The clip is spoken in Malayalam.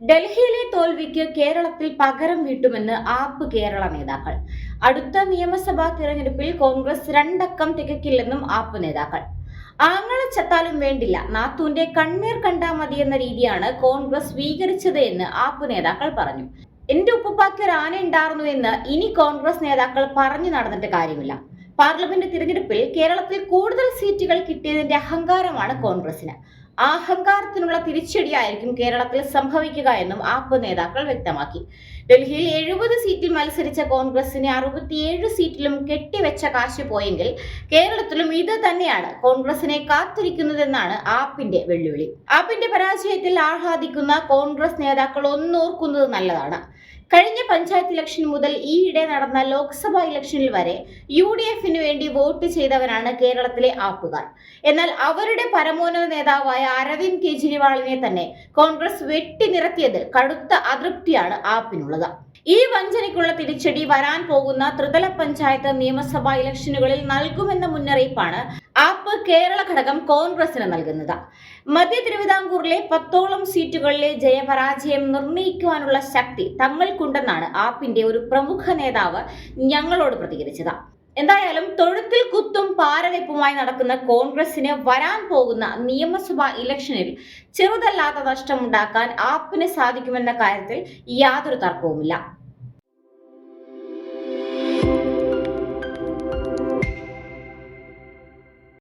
ഡൽഹിയിലെ തോൽവിക്ക് കേരളത്തിൽ പകരം വീട്ടുമെന്ന് ആപ്പ് കേരള നേതാക്കൾ. അടുത്ത നിയമസഭാ തിരഞ്ഞെടുപ്പിൽ കോൺഗ്രസ് രണ്ടക്കം തികക്കില്ലെന്നും ആപ്പ് നേതാക്കൾ. ആങ്ങളെ ചത്താലും വേണ്ടില്ല, നാത്തൂന്റെ കണ്ണീർ കണ്ടാ മതിയെന്ന രീതിയാണ് കോൺഗ്രസ് സ്വീകരിച്ചത് എന്ന് ആപ്പ് നേതാക്കൾ പറഞ്ഞു. എന്റെ ഉപ്പുപ്പാക്ക് ഒരു ആന ഉണ്ടായിരുന്നു എന്ന് ഇനി കോൺഗ്രസ് നേതാക്കൾ പറഞ്ഞു നടന്നിട്ട് കാര്യമില്ല. പാർലമെന്റ് തിരഞ്ഞെടുപ്പിൽ കേരളത്തിൽ കൂടുതൽ സീറ്റുകൾ കിട്ടിയതിന്റെ അഹങ്കാരമാണ് കോൺഗ്രസിന്. ആ അഹങ്കാരത്തിനുള്ള തിരിച്ചടിയായിരിക്കും കേരളത്തിൽ സംഭവിക്കുക എന്നും ആപ്പ് നേതാക്കൾ വ്യക്തമാക്കി. ഡൽഹിയിൽ 70 സീറ്റിൽ മത്സരിച്ച കോൺഗ്രസിന് 67 സീറ്റിലും കെട്ടിവെച്ച കാശ് പോയെങ്കിൽ കേരളത്തിലും ഇത് തന്നെയാണ് കോൺഗ്രസിനെ കാത്തിരിക്കുന്നതെന്നാണ് ആപ്പിന്റെ വെല്ലുവിളി. ആപ്പിന്റെ പരാജയത്തിൽ ആഹ്ലാദിക്കുന്ന കോൺഗ്രസ് നേതാക്കൾ ഒന്നോർക്കുന്നത് നല്ലതാണ്. കഴിഞ്ഞ പഞ്ചായത്ത് ഇലക്ഷൻ മുതൽ ഈയിടെ നടന്ന ലോക്സഭാ ഇലക്ഷനിൽ വരെ UDFന് വേണ്ടി വോട്ട് ചെയ്തവരാണ് കേരളത്തിലെ ആപ്പുകാർ. എന്നാൽ അവരുടെ പരമോന്നത നേതാവായ അരവിന്ദ് കെജ്രിവാളിനെ തന്നെ കോൺഗ്രസ് വെട്ടിനിരത്തിയതിൽ കടുത്ത അതൃപ്തിയാണ് ആപ്പിനുള്ളത്. ഈ വഞ്ചനയ്ക്കുള്ള തിരിച്ചടി വരാൻ പോകുന്ന ത്രിതല പഞ്ചായത്ത് നിയമസഭാ ഇലക്ഷനുകളിൽ നൽകുമെന്ന മുന്നറിയിപ്പാണ് ആപ്പ് കേരള ഘടകം കോൺഗ്രസിന് നൽകുന്നത്. മധ്യ തിരുവിതാംകൂറിലെ 10ഓളം സീറ്റുകളിലെ ജയപരാജയം നിർണ്ണയിക്കുവാനുള്ള ശക്തി തങ്ങൾക്കുണ്ടെന്നാണ് ആപ്പിന്റെ ഒരു പ്രമുഖ നേതാവ് ഞങ്ങളോട് പ്രതികരിച്ചത്. എന്തായാലും തൊഴുത്തിൽ കുത്തും പാരവെപ്പുമായി നടക്കുന്ന കോൺഗ്രസിന് വരാൻ പോകുന്ന നിയമസഭാ ഇലക്ഷനിൽ ചെറുതല്ലാത്ത നഷ്ടമുണ്ടാക്കാൻ ആപ്പിന് സാധിക്കുമെന്ന കാര്യത്തിൽ യാതൊരു തർക്കവുമില്ല.